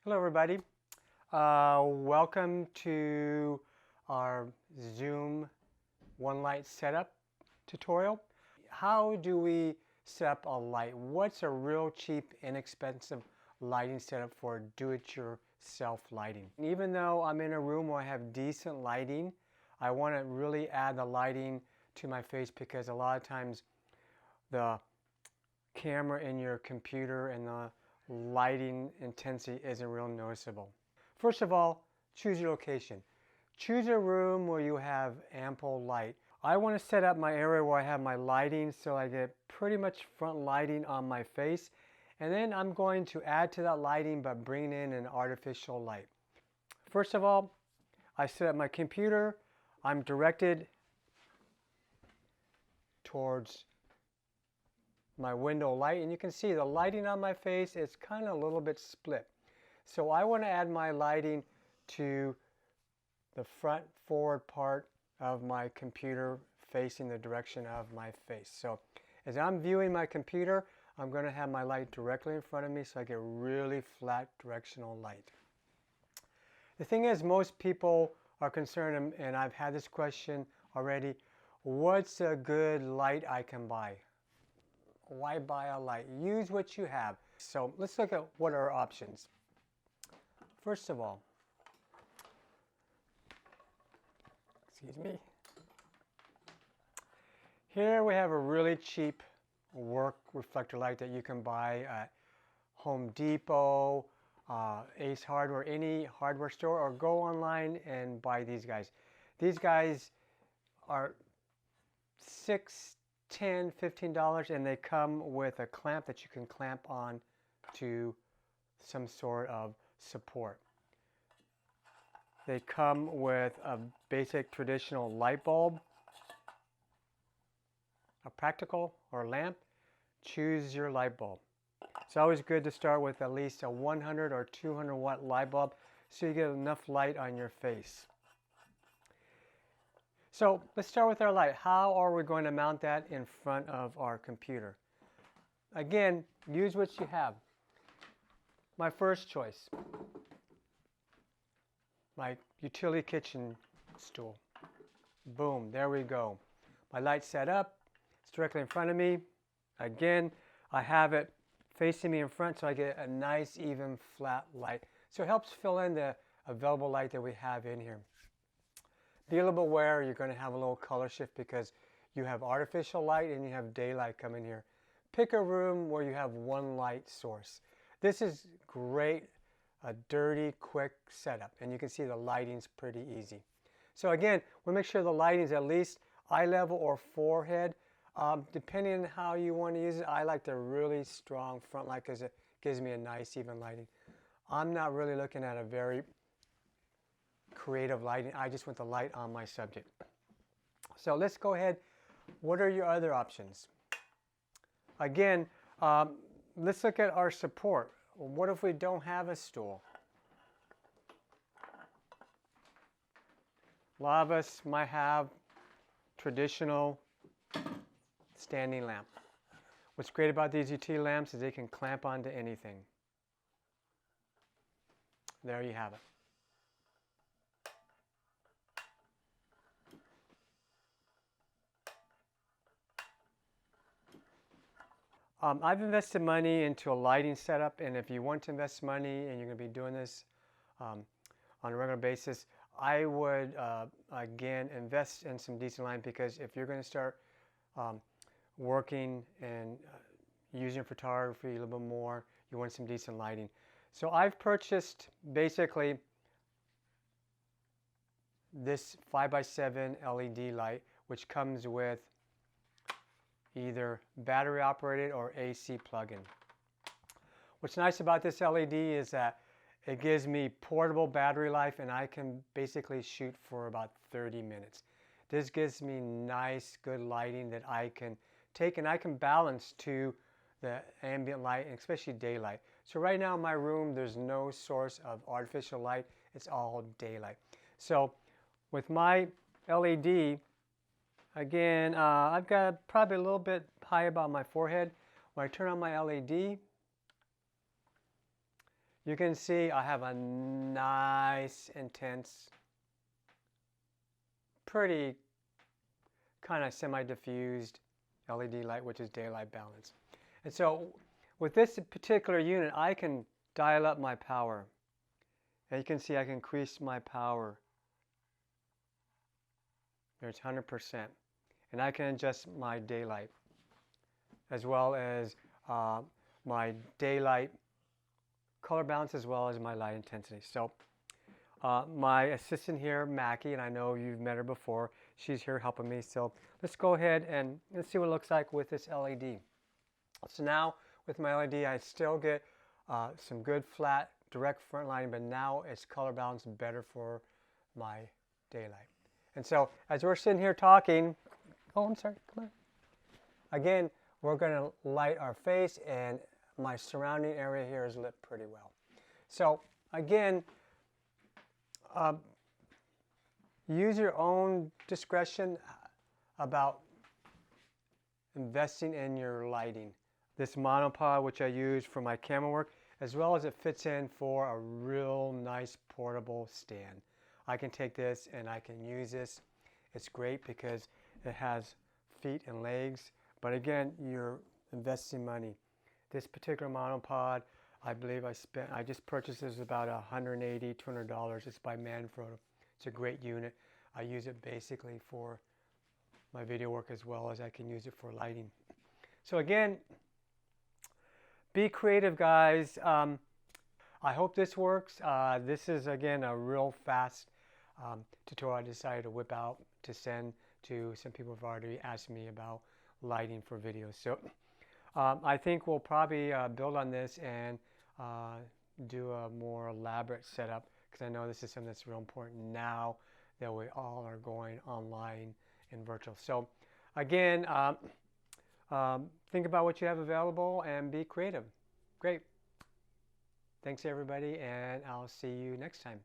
Hello everybody. Welcome to our Zoom One Light setup tutorial. How do we set up a light? What's a real cheap, inexpensive lighting setup for do-it-yourself lighting? And even though I'm in a room where I have decent lighting, I want to really add the lighting to my face because a lot of times the camera in your computer and the lighting intensity isn't real noticeable. First of all, choose your location. Choose a room where you have ample light. I want to set up my area where I have my lighting so I get pretty much front lighting on my face, and then I'm going to add to that lighting by bringing in an artificial light. First of all, I set up my computer. I'm directed towards my window light, and you can see the lighting on my face is kind of a little bit split. So I want to add my lighting to the front forward part of my computer facing the direction of my face. So as I'm viewing my computer, I'm going to have my light directly in front of me so I get really flat directional light. The thing is, most people are concerned, and I've had this question already, what's a good light I can buy? Why buy a light? Use what you have. So let's look at what are our options. First of all, excuse me, here we have a really cheap work reflector light that you can buy at Home Depot, Ace Hardware, any hardware store, or go online and buy these guys. These guys are $6, $10, $15, and they come with a clamp that you can clamp on to some sort of support. They come with a basic traditional light bulb, a practical or lamp. Choose your light bulb. It's always good to start with at least a 100 or 200 watt light bulb so you get enough light on your face. So let's start with our light. How are we going to mount that in front of our computer? Again, use what you have. My first choice, my utility kitchen stool. Boom, there we go. My light's set up. It's directly in front of me. Again, I have it facing me in front so I get a nice, even, flat light. So it helps fill in the available light that we have in here. Be a little bit aware you're going to have a little color shift because you have artificial light and you have daylight coming here. Pick a room where you have one light source. This is great, a dirty, quick setup, and you can see the lighting's pretty easy. So again, we'll make sure the lighting is at least eye level or forehead. Depending on how you want to use it, I like the really strong front light because it gives me a nice even lighting. I'm not really looking at a very creative lighting. I just want the light on my subject. So let's go ahead. What are your other options? Again, let's look at our support. What if we don't have a stool? A lot of us might have traditional standing lamp. What's great about these utility lamps is they can clamp onto anything. There you have it. I've invested money into a lighting setup, and if you want to invest money and you're going to be doing this on a regular basis, I would, again, invest in some decent lighting because if you're going to start working and using photography a little bit more, you want some decent lighting. So I've purchased basically this 5x7 LED light, which comes with either battery operated or AC plug-in. What's nice about this LED is that it gives me portable battery life and I can basically shoot for about 30 minutes. This gives me nice, good lighting that I can take and I can balance to the ambient light and especially daylight. So right now in my room there's no source of artificial light, it's all daylight. So with my LED, again, I've got probably a little bit high above my forehead. When I turn on my LED, you can see I have a nice, intense, pretty kind of semi-diffused LED light, which is daylight balance. And so with this particular unit, I can dial up my power. And you can see I can increase my power. There's 100%. And I can adjust my daylight as well as my daylight color balance as well as my light intensity. So my assistant here, Mackie, and I know you've met her before, she's here helping me. So let's go ahead and let's see what it looks like with this LED. So now with my LED, I still get some good flat direct front lighting, but now it's color balanced better for my daylight. And so as we're sitting here talking, oh, I'm sorry, come on. Again, we're going to light our face, and my surrounding area here is lit pretty well. So again, use your own discretion about investing in your lighting. This monopod, which I use for my camera work, as well as it fits in for a real nice portable stand. I can take this and I can use this. It's great because it has feet and legs, but again, you're investing money. This particular monopod, I believe I just purchased this about $180, $200. It's by Manfrotto. It's a great unit. I use it basically for my video work as well as I can use it for lighting. So again, be creative, guys. I hope this works. This is again a real fast tutorial I decided to whip out to send to some people who've already asked me about lighting for videos. So I think we'll probably build on this and do a more elaborate setup, because I know this is something that's real important now that we all are going online and virtual. So again, think about what you have available and be creative. Great. Thanks everybody, and I'll see you next time.